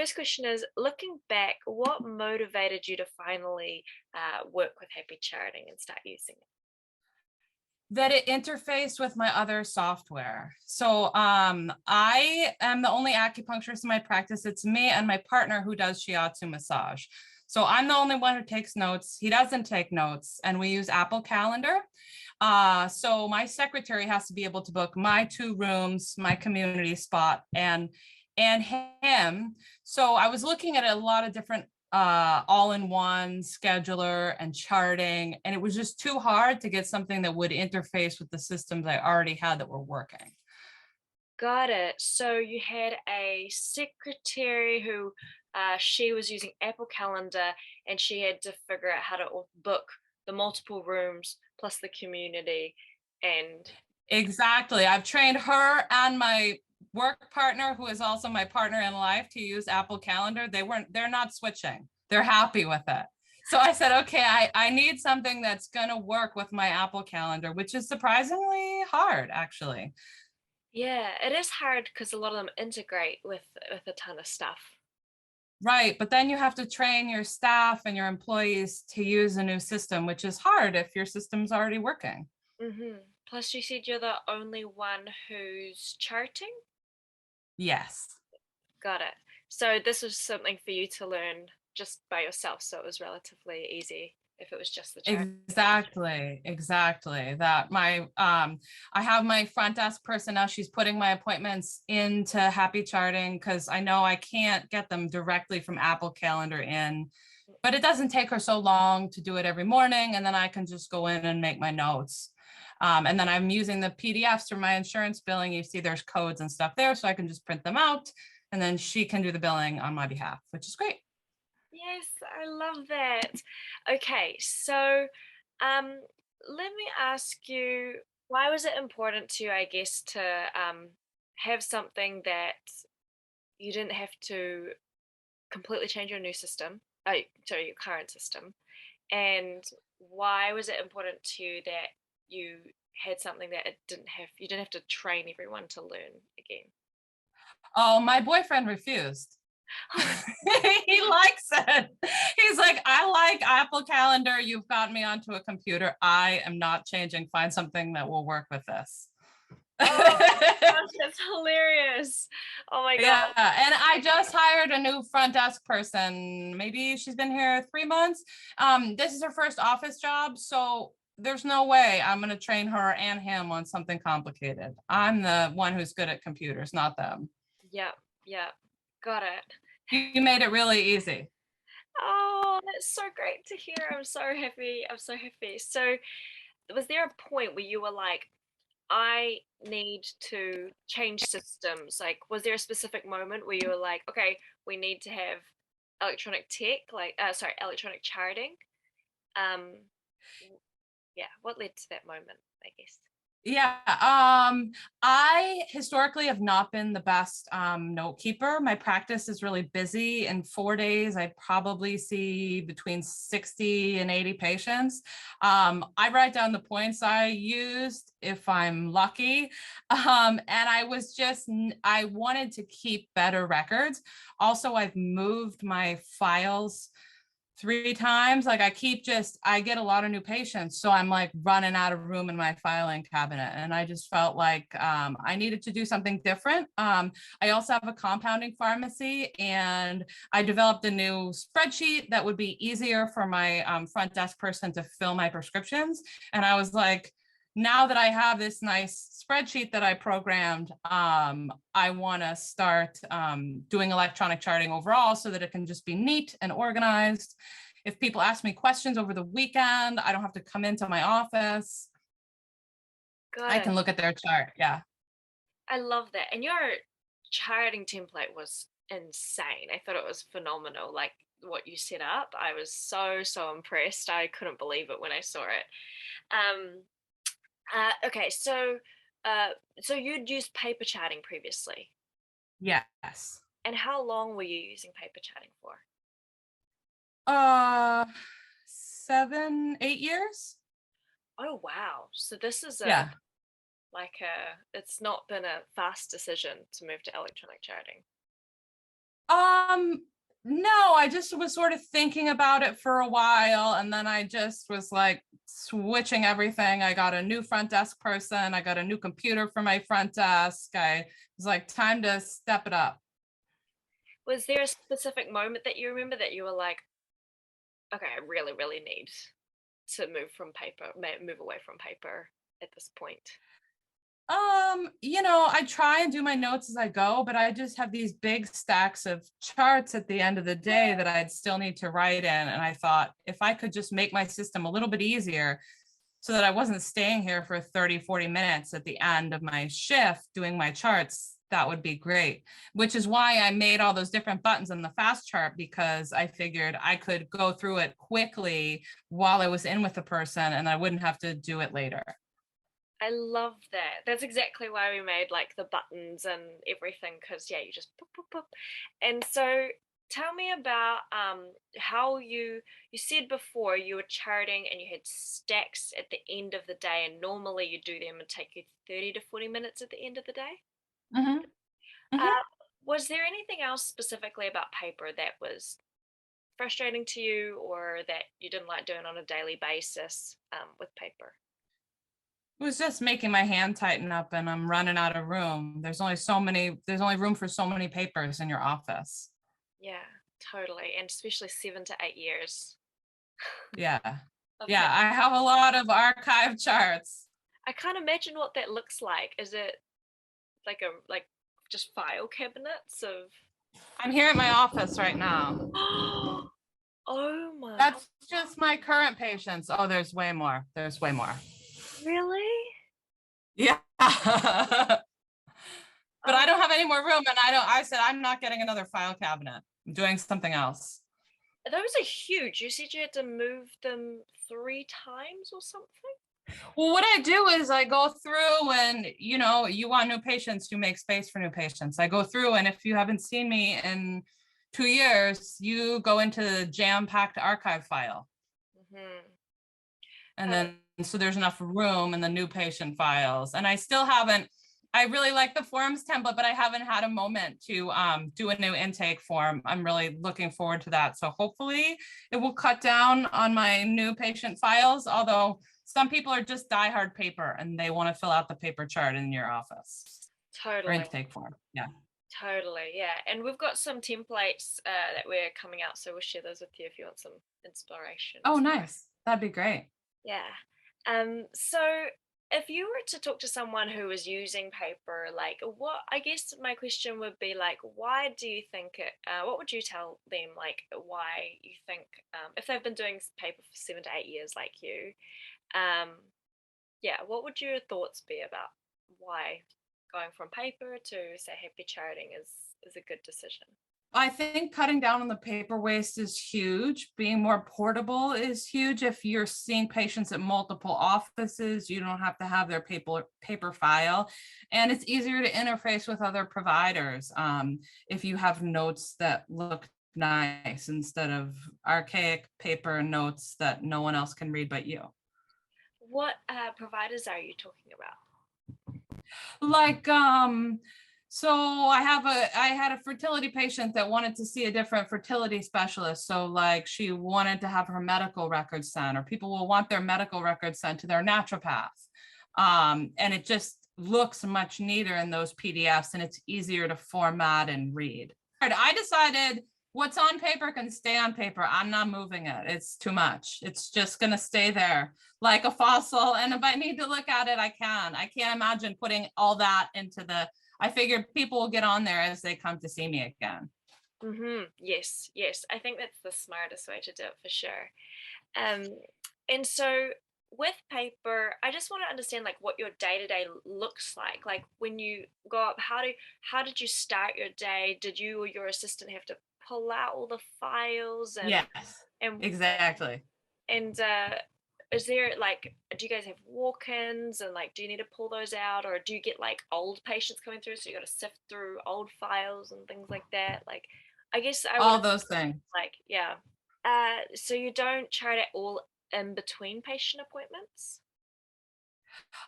first question is, looking back, what motivated you to finally work with Happy Charting and start using it? That it interfaced with my other software. So I am the only acupuncturist in my practice. It's me and my partner who does shiatsu massage. So I'm the only one who takes notes. He doesn't take notes, and we use Apple Calendar. So my secretary has to be able to book my 2 rooms, my community spot, and him. So I was looking at a lot of different all-in-one scheduler and charting, and it was just too hard to get something that would interface with the systems I already had that were working. Got it. So you had a secretary who she was using Apple Calendar and she had to figure out how to book the multiple rooms plus the community and Exactly. I've trained her and my work partner, who is also my partner in life, to use Apple Calendar. They're not switching. They're happy with it. So I said, okay, I need something that's going to work with my Apple Calendar, which is surprisingly hard, actually. yeah, it is hard because a lot of them integrate with a ton of stuff. Right. But then you have to train your staff and your employees to use a new system, which is hard if your system's already working. Plus, you said you're the only one who's charting? Yes. Got it. So this was something for you to learn just by yourself, so it was relatively easy if it was just the chart. Exactly. That I have my front desk person now. She's putting my appointments into Happy Charting because I know I can't get them directly from Apple Calendar in, but it doesn't take her so long to do it every morning, and then I can just go in and make my notes. And then I'm using the PDFs for my insurance billing. You see there's codes and stuff there, so I can just print them out, and then she can do the billing on my behalf, which is great. Yes, I love that. Okay, so um, let me ask you, why was it important to you, I guess, to have something that you didn't have to completely change your new system, sorry, your current system, and why was it important to you that you had something that you didn't have to train everyone to learn again? Oh, my boyfriend refused. He likes it. He's like, I like Apple Calendar. You've got me onto a computer. I am not changing. Find something that will work with this. Oh gosh, that's hilarious. Oh my god. Yeah, and I just hired a new front desk person. Maybe she's been here 3 months. This is her first office job, so there's no way I'm going to train her and him on something complicated. I'm the one who's good at computers, not them. Yep, yep. Got it. You made it really easy. Oh, that's so great to hear. I'm so happy. I'm so happy. So, was there a point where you were like, I need to change systems? Like, was there a specific moment where you were like, okay, we need to have electronic tech, like, sorry, electronic charting? Um, yeah, what led to that moment, I guess? Yeah, I historically have not been the best note keeper. My practice is really busy. In 4 days, I probably see between 60 and 80 patients. I write down the points I used if I'm lucky. And I wanted to keep better records. Also, I've moved my files 3 times. Like I get a lot of new patients. So I'm like running out of room in my filing cabinet. And I just felt like I needed to do something different. I also have a compounding pharmacy, and I developed a new spreadsheet that would be easier for my front desk person to fill my prescriptions. And I was like, now that I have this nice spreadsheet that I programmed, I want to start doing electronic charting overall so that it can just be neat and organized. If people ask me questions over the weekend, I don't have to come into my office. Got I it. can look at their chart. Yeah. I love that. And your charting template was insane. I thought it was phenomenal. Like what you set up, I was so impressed. I couldn't believe it when I saw it. Um, okay, uh, so you'd used paper charting previously, Yes. and how long were you using paper charting for? Uh, 7, 8 years. Oh wow! So this is Yeah. it's not been a fast decision to move to electronic charting. Um, no, I just was sort of thinking about it for a while, and then I just was like switching everything. I got a new front desk person. I got a new computer for my front desk. I was like, time to step it up. Was there a specific moment that you remember that you were like, okay, I really, really need to move away from paper at this point? I try and do my notes as I go, but I just have these big stacks of charts at the end of the day that I'd still need to write in. And I thought if I could just make my system a little bit easier so that I wasn't staying here for 30, 40 minutes at the end of my shift doing my charts, that would be great. Which is why I made all those different buttons on the fast chart, because I figured I could go through it quickly while I was in with the person and I wouldn't have to do it later. I love that. That's exactly why we made like the buttons and everything, because yeah, you just boop, boop, boop. And so tell me about how you said before you were charting and you had stacks at the end of the day, and normally you do them and take you 30 to 40 minutes at the end of the day. Mm-hmm. Mm-hmm. Uh, was there anything else specifically about paper that was frustrating to you or that you didn't like doing on a daily basis with paper? It was just making my hand tighten up and I'm running out of room. There's only room for so many papers in your office. Yeah, totally. And especially 7 to 8 years Yeah. of Yeah. paper. I have a lot of archive charts. I can't imagine what that looks like. Is it like just file cabinets of I'm here at my office right now. oh my, That's just my current patients. Oh, there's way more. There's way more. really? Yeah. But I Oh, don't have any more room. And I said, I'm not getting another file cabinet. I'm doing something else. those are huge. You said you had to move them 3 times or something? Well, what I do is I go through and, you want new patients, you make space for new patients. I go through, and if you haven't seen me in 2 years, you go into the jam-packed archive file. Hmm. And then, so there's enough room in the new patient files. And I really like the forms template, but I haven't had a moment to do a new intake form. I'm really looking forward to that. So hopefully it will cut down on my new patient files, although some people are just diehard paper and they want to fill out the paper chart in your office or Totally. intake form. Yeah. Totally, yeah. And we've got some templates that we're coming out, so we'll share those with you if you want some inspiration. Oh, nice. That'd be great. Yeah. So if you were to talk to someone who was using paper, like what, I guess my question would be like, why do you think what would you tell them, like why you think, if they've been doing paper for 7 to 8 years like you, um, yeah, what would your thoughts be about why going from paper to say happy charting is a good decision? I think cutting down on the paper waste is huge. Being more portable is huge. If you're seeing patients at multiple offices, you don't have to have their paper file, and it's easier to interface with other providers if you have notes that look nice instead of archaic paper notes that no one else can read but you. What providers are you talking about? Like so I had a fertility patient that wanted to see a different fertility specialist. So like she wanted to have her medical records sent, or people will want their medical records sent to their naturopath. And it just looks much neater in those PDFs and it's easier to format and read. I decided what's on paper can stay on paper. I'm not moving it. It's too much. It's just going to stay there like a fossil. And if I need to look at it, I can. I can't imagine putting all that I figured people will get on there as they come to see me again. Yes, yes. I think that's the smartest way to do it for sure. Um, and so with paper, I just want to understand like what your day to day looks like. Like when you go up, how did you start your day? Did you or your assistant have to pull out all the files Yes, and exactly. and is there like do you guys have walk-ins and like do you need to pull those out or do you get like old patients coming through so you got to sift through old files and things like that? Like I guess I want All to those things. like yeah. So you don't chart at all in between patient appointments?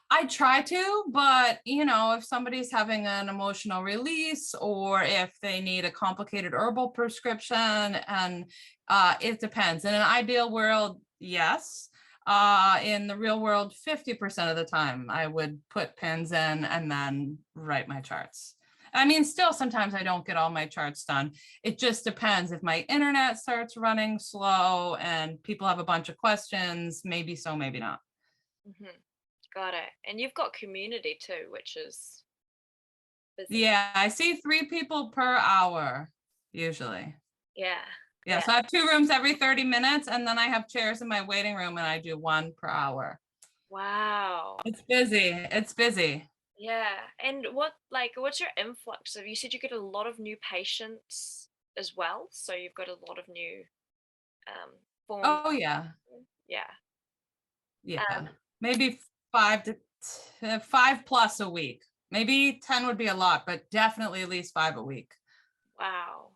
I try to, but you know, if somebody's having an emotional release or if they need a complicated herbal prescription, and it depends. In an ideal world, yes. In the real world, 50% of the time, I would put pins in and then write my charts. I mean, still, sometimes I don't get all my charts done. It just depends. If my internet starts running slow and people have a bunch of questions, maybe so, maybe not. Hmm. Got it. And you've got community too, which is busy. Yeah, I see 3 people per hour, usually. Yeah. Yeah, Yeah. so I have 2 rooms every 30 minutes, and then I have chairs in my waiting room, and I do 1 per hour. Wow. It's busy. It's busy. Yeah. And what's your influx of, you said you get a lot of new patients as well. So you've got a lot of new um forms. Oh, yeah. Yeah. Yeah. Um, Maybe 5 plus a week. Maybe 10 would be a lot, but definitely at least 5 a week. wow.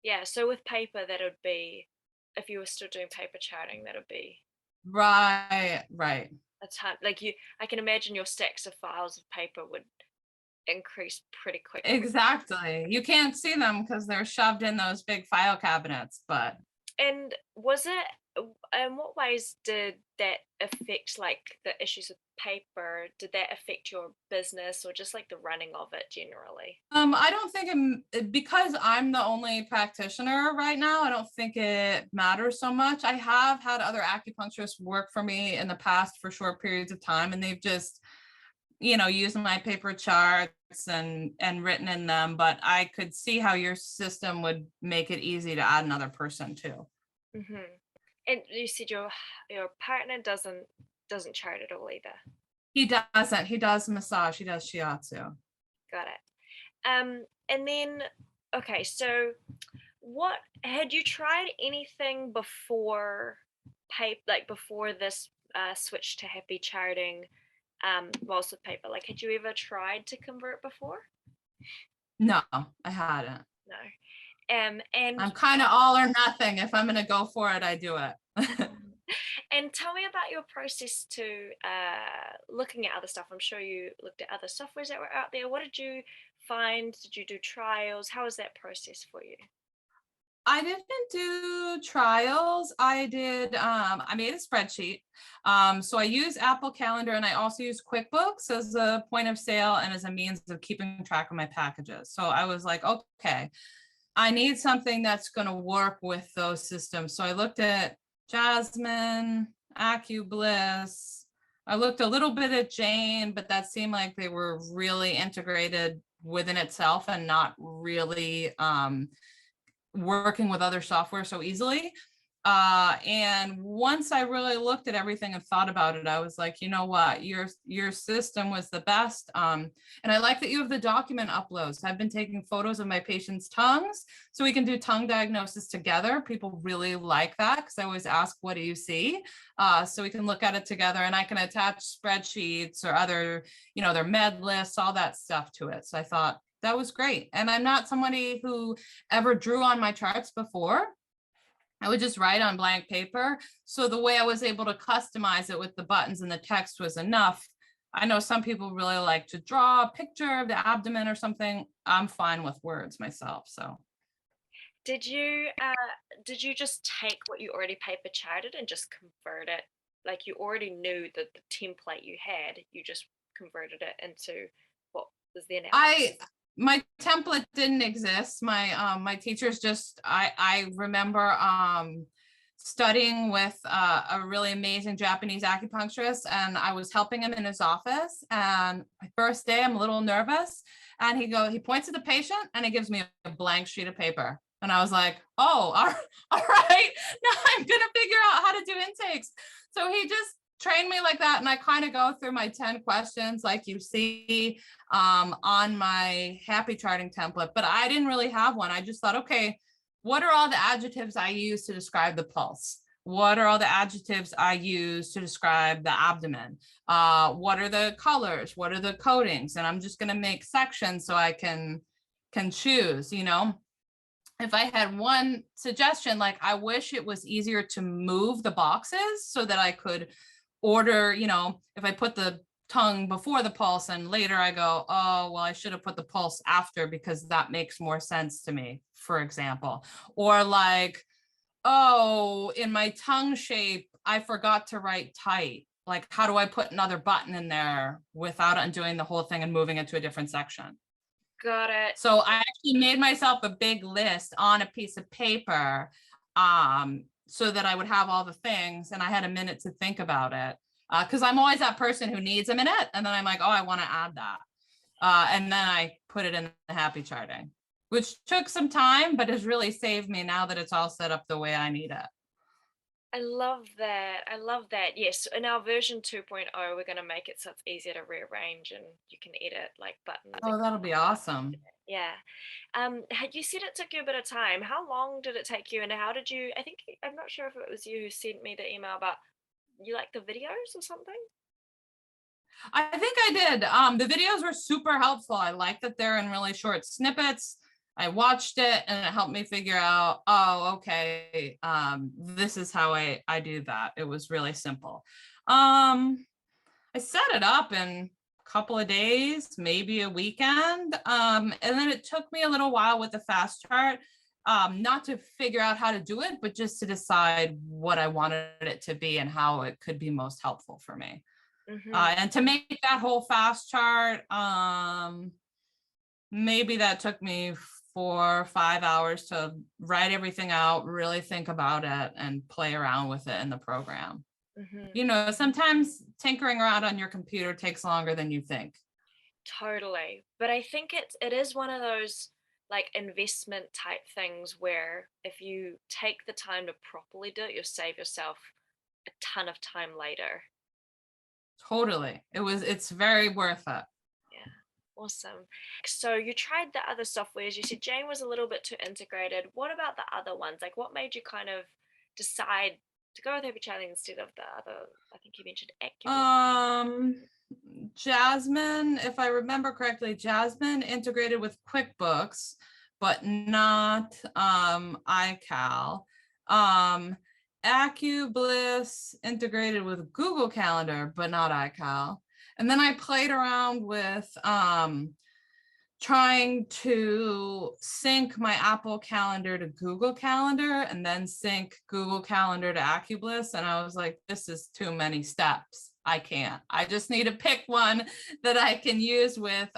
Yeah. So with paper, that would be, if you were still doing paper charting, that would be Right, right. a ton. Like I can imagine your stacks of files of paper would increase pretty quickly. Exactly. You can't see them because they're shoved in those big file cabinets, but And was it, in what ways did that affect like the issues with paper? Did that affect your business or just like the running of it generally? I don't think because I'm the only practitioner right now, I don't think it matters so much. I have had other acupuncturists work for me in the past for short periods of time, and they've just, used my paper charts and written in them, but I could see how your system would make it easy to add another person too. Hmm. And you said your partner doesn't chart at all either. He doesn't. He does massage. He does shiatsu. Got it. And then okay, so what had you tried anything before before this switch to happy charting whilst with paper? Like had you ever tried to convert before? No, I hadn't. No. And I'm kind of all or nothing. If I'm going to go for it, I do it. and tell me about your process to looking at other stuff. I'm sure you looked at other softwares that were out there. What did you find? Did you do trials? How was that process for you? I didn't do trials. I made a spreadsheet. So I use Apple Calendar, and I also use QuickBooks as a point of sale and as a means of keeping track of my packages. So I was like, okay, I need something that's going to work with those systems. So I looked at Jasmine, AcuBliss. I looked a little bit at Jane, but that seemed like they were really integrated within itself and not really working with other software so easily. And once I really looked at everything and thought about it, I was like, you know what, your system was the best. And I like that you have the document uploads. I've been taking photos of my patients' tongues so we can do tongue diagnosis together. People really like that because I always ask, what do you see? So we can look at it together, and I can attach spreadsheets or other, their med lists, all that stuff to it. So I thought that was great. And I'm not somebody who ever drew on my charts before. I would just write on blank paper. So the way I was able to customize it with the buttons and the text was enough. I know some people really like to draw a picture of the abdomen or something. I'm fine with words myself. So Did you just take what you already paper charted and just convert it? Like you already knew that the template you had, you just converted it into what was there now? my template didn't exist. My teachers just I remember studying with a really amazing Japanese acupuncturist, and I was helping him in his office. And my first day, I'm a little nervous, and he points at the patient and he gives me a blank sheet of paper. And I was like, oh, all right, now I'm gonna figure out how to do intakes. So he just trained me like that, and I kind of go through my 10 questions like you see on my happy charting template, but I didn't really have one. I just thought, okay, what are all the adjectives I use to describe the pulse? What are all the adjectives I use to describe the abdomen? What are the colors? What are the coatings? And I'm just going to make sections so I can choose, If I had one suggestion, like I wish it was easier to move the boxes so that I could order, if I put the tongue before the pulse, and later I go, oh, well, I should have put the pulse after because that makes more sense to me, for example. Or like, oh, in my tongue shape, I forgot to write tight. Like, how do I put another button in there without undoing the whole thing and moving it to a different section? Got it. So I actually made myself a big list on a piece of paper, so that I would have all the things, and I had a minute to think about it. Because I'm always that person who needs a minute, and then I'm like, oh, I want to add that. And then I put it in the happy charting, which took some time, but has really saved me now that it's all set up the way I need it. I love that. I love that. Yes, in our version 2.0, we're going to make it so it's easier to rearrange and you can edit like buttons. Oh, that'll be awesome. Yeah. Had you said it took you a bit of time? How long did it take you, and how did you? I think I'm not sure if it was you who sent me the email, but you like the videos or something? I think I did. The videos were super helpful. I like that they're in really short snippets. I watched it and it helped me figure out, oh, okay, this is how I do that. It was really simple. I set it up in a couple of days, maybe a weekend. And then it took me a little while with the fast chart, not to figure out how to do it, but just to decide what I wanted it to be and how it could be most helpful for me. Mm-hmm. And to make that whole fast chart, maybe that took me 4 or 5 hours to write everything out, really think about it, and play around with it in the program. Mm-hmm. You know, sometimes tinkering around on your computer takes longer than you think. Totally. But I think it is one of those like investment type things where if you take the time to properly do it, you'll save yourself a ton of time later. Totally. It's very worth it. Yeah. Awesome. So you tried the other softwares. You said Jane was a little bit too integrated. What about the other ones? Like what made you kind of decide to go with Happy Charlie instead of the other, I think you mentioned AcuBliss. Um, Jasmine, if I remember correctly, Jasmine integrated with QuickBooks, but not iCal. AcuBliss integrated with Google Calendar, but not iCal. And then I played around with trying to sync my Apple Calendar to Google Calendar and then sync Google Calendar to AcuBliss. And I was like, this is too many steps. I can't. I just need to pick one that I can use with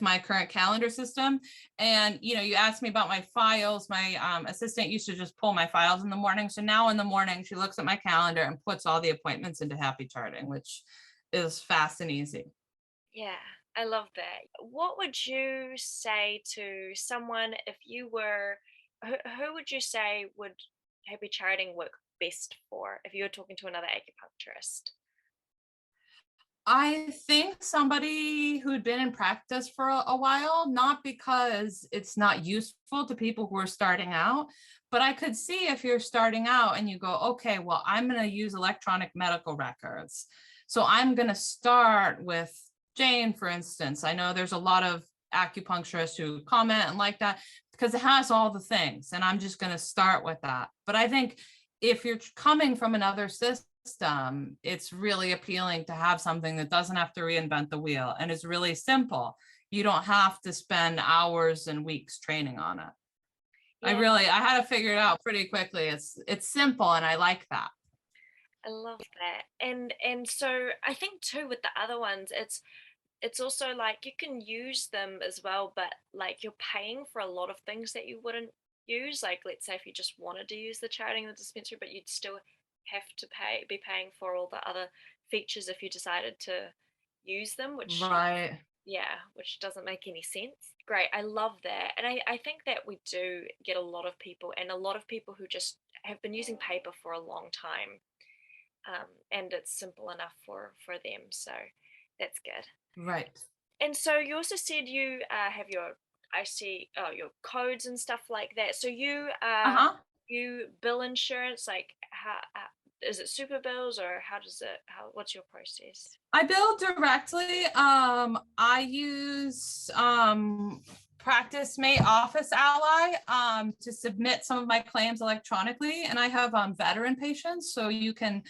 my current calendar system. And, you know, you asked me about my files. My assistant used to just pull my files in the morning. So now in the morning, she looks at my calendar and puts all the appointments into Happy Charting, which is fast and easy. Yeah, I love that. What would you say to someone if you were, who would you say would happy charting work best for if you were talking to another acupuncturist? I think somebody who'd been in practice for a while, not because it's not useful to people who are starting out, but I could see if you're starting out and you go, okay, well, I'm going to use electronic medical records. So I'm going to start with Jane, for instance. I know there's a lot of acupuncturists who comment and like that because it has all the things, and I'm just going to start with that. But I think if you're coming from another system, it's really appealing to have something that doesn't have to reinvent the wheel and is really simple. You don't have to spend hours and weeks training on it. Yeah, I had to figure it out pretty quickly. It's simple and I like that. I love that. And so I think too with the other ones, it's also like you can use them as well, but like you're paying for a lot of things that you wouldn't use. Like let's say if you just wanted to use the charting in the dispensary, but you'd still have to be paying for all the other features if you decided to use them, which Right. yeah, which doesn't make any sense. Great, I love that. And I think that we do get a lot of people, and a lot of people who just have been using paper for a long time, and it's simple enough for them. So that's good. Right. And so you also said you have your, I see, oh, your codes and stuff like that. So Uh-huh. you bill insurance, like how is it super bills, or how does it, how, what's your process? I bill directly. I use Practice Mate Office Ally to submit some of my claims electronically, and I have veteran patients, so you can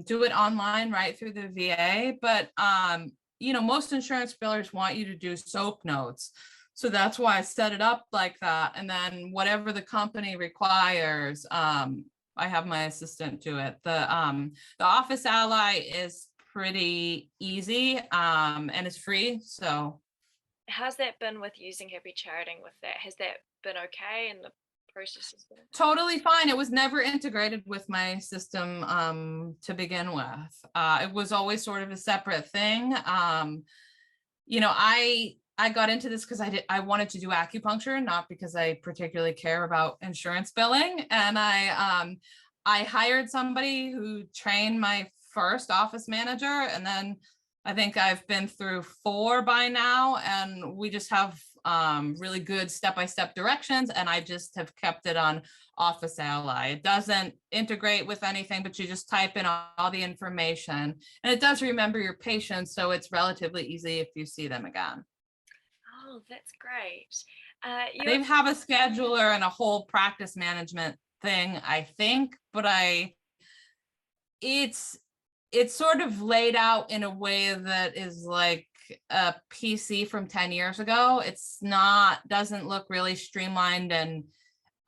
do it online right through the VA, but most insurance billers want you to do SOAP notes. So that's why I set it up like that. And then whatever the company requires, I have my assistant do it. The Office Ally is pretty easy, and it's free. So how's that been with using Happy Charting with that? Has that been okay and the process has been okay? totally fine. It was never integrated with my system to begin with. It was always sort of a separate thing. I got into this because I wanted to do acupuncture, not because I particularly care about insurance billing. And I hired somebody who trained my first office manager, and then I think I've been through 4 by now, and we just have really good step-by-step directions, and I just have kept it on Office Ally. It doesn't integrate with anything, but you just type in all the information, and it does remember your patients, so it's relatively easy if you see them again. Oh, that's great. You They have a scheduler and a whole practice management thing, I think, but it's sort of laid out in a way that is like a PC from 10 years ago. It's not, doesn't look really streamlined, and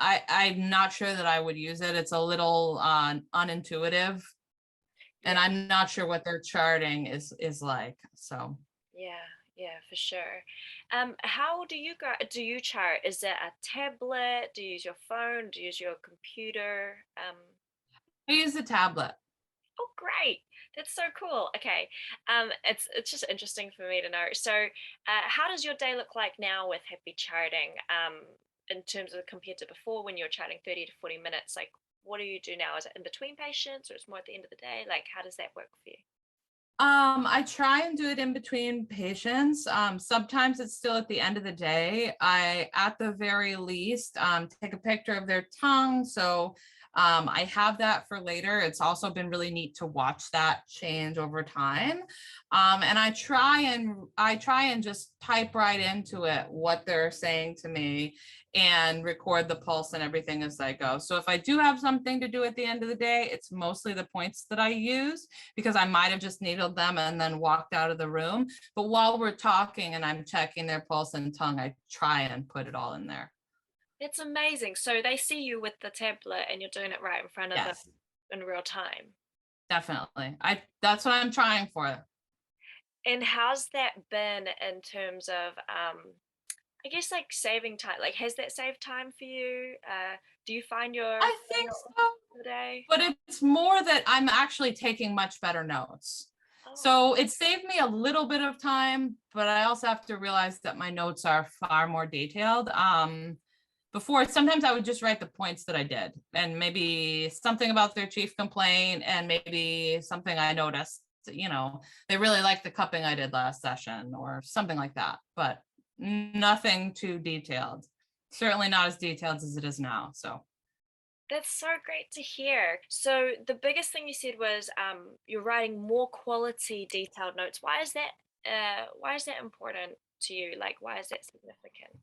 I'm not sure that I would use it. It's a little unintuitive, and yeah, I'm not sure what their charting is like. So yeah, yeah, for sure. How do you chart? Is it a tablet? Do you use your phone? Do you use your computer? I use the tablet. Oh, great. That's so cool. Okay. It's just interesting for me to know. So, how does your day look like now with Happy Charting? In terms of compared to before when you were charting 30 to 40 minutes, like what do you do now? Is it in between patients or it's more at the end of the day? Like how does that work for you? I try and do it in between patients. Sometimes it's still at the end of the day. I, at the very least, take a picture of their tongue. So I have that for later. It's also been really neat to watch that change over time. And I try and just type right into it what they're saying to me and record the pulse and everything as I go. So if I do have something to do at the end of the day, it's mostly the points that I use, because I might have just needled them and then walked out of the room. But while we're talking and I'm checking their pulse and tongue, I try and put it all in there. That's amazing. So they see you with the tablet and you're doing it right in front of them Yes, in real time. definitely. That's what I'm trying for. And how's that been in terms of I guess like saving time? Like has that saved time for you? Do you find you're I doing think it so, today? but it's more that I'm actually taking much better notes. Oh, So it saved me a little bit of time, but I also have to realize that my notes are far more detailed. Before, sometimes I would just write the points that I did, and maybe something about their chief complaint, and maybe something I noticed, they really liked the cupping I did last session or something like that, but nothing too detailed. Certainly not as detailed as it is now. So that's so great to hear. So the biggest thing you said was you're writing more quality detailed notes. Why is that important to you? Like why is that significant?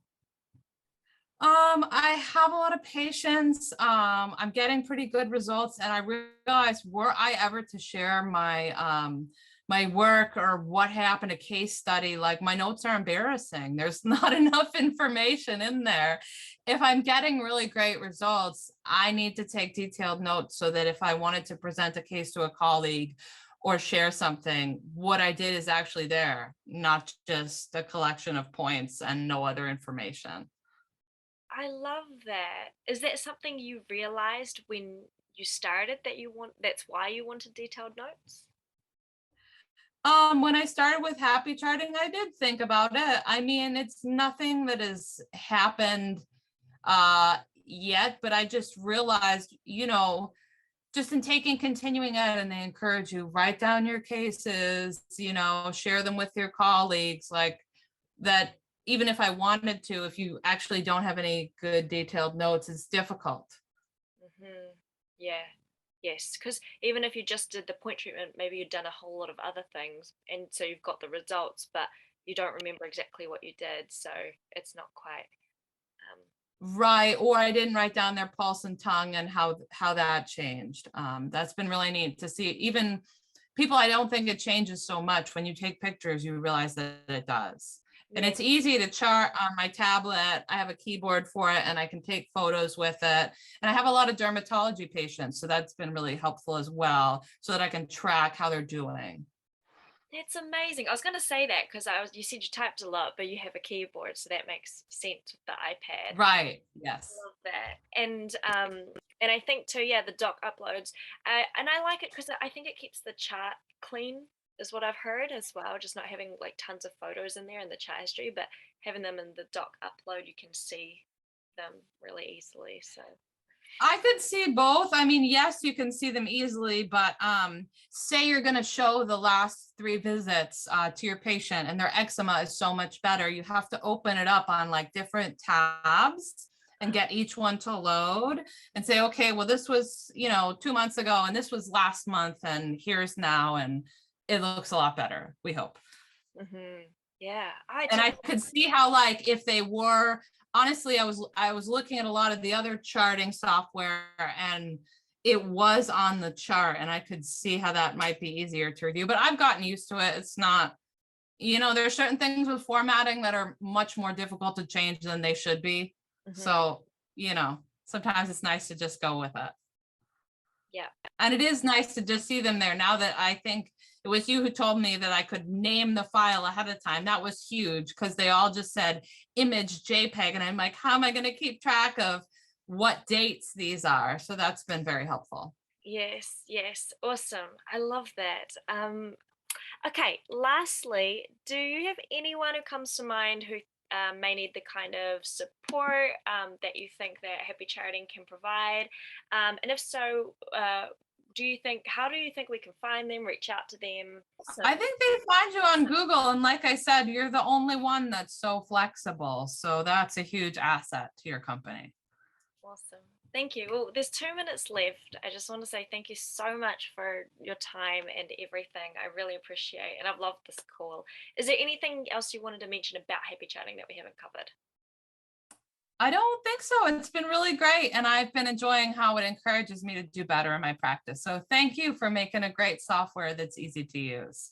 I have a lot of patience. I'm getting pretty good results, and I realized, were I ever to share my work or what happened, a case study, like my notes are embarrassing. There's not enough information in there. If I'm getting really great results, I need to take detailed notes so that if I wanted to present a case to a colleague or share something, what I did is actually there, not just a collection of points and no other information. I love that. Is that something you realized when you started that that's why you wanted detailed notes? When I started with happy charting, I did think about it. I mean, it's nothing that has happened yet, but I just realized, just in taking continuing ed, and they encourage you, write down your cases, share them with your colleagues, like that. Even if I wanted to, if you actually don't have any good detailed notes, it's difficult. Hmm. Yeah. Yes. Because even if you just did the point treatment, maybe you'd done a whole lot of other things, and so you've got the results, but you don't remember exactly what you did, so it's not quite. Right, or I didn't write down their pulse and tongue and how that changed. That's been really neat to see. Even people, I don't think it changes so much. When you take pictures, you realize that it does. And Yeah. it's easy to chart on my tablet. I have a keyboard for it and I can take photos with it. And I have a lot of dermatology patients, so that's been really helpful as well, so that I can track how they're doing. That's amazing. I was going to say that because you said you typed a lot, but you have a keyboard, so that makes sense with the iPad. Right, yes. Love that. And I think too, yeah, the doc uploads. And I like it because I think it keeps the chart clean, is what I've heard as well. Just not having like tons of photos in there in the chart history, but having them in the doc upload, you can see them really easily. So I could see both. I mean, yes, you can see them easily, but say you're going to show the last 3 visits to your patient and their eczema is so much better. You have to open it up on like different tabs and get each one to load and say, okay, well, this was, 2 months ago and this was last month and here's now. And it looks a lot better, we hope. yeah, And I could see how, like, if they were, honestly, I was looking at a lot of the other charting software and it was on the chart and I could see how that might be easier to review, but I've gotten used to it. It's not, there are certain things with formatting that are much more difficult to change than they should be. So, sometimes it's nice to just go with it. yeah. And it is nice to just see them there now that I think it was you who told me that I could name the file ahead of time. That was huge because they all just said image JPEG. And I'm like, how am I going to keep track of what dates these are? So that's been very helpful. Yes, yes. Awesome. I love that. Okay, lastly, do you have anyone who comes to mind who may need the kind of support that you think that Happy Charting can provide? And if so, how do you think we can find them, reach out to them? So, I think they find you on Google. And like I said, you're the only one that's so flexible. So that's a huge asset to your company. awesome. Thank you. Well, there's 2 minutes left. I just want to say thank you so much for your time and everything. I really appreciate it. And I've loved this call. Is there anything else you wanted to mention about Happy Chatting that we haven't covered? I don't think so. It's been really great. And I've been enjoying how it encourages me to do better in my practice. So thank you for making a great software that's easy to use.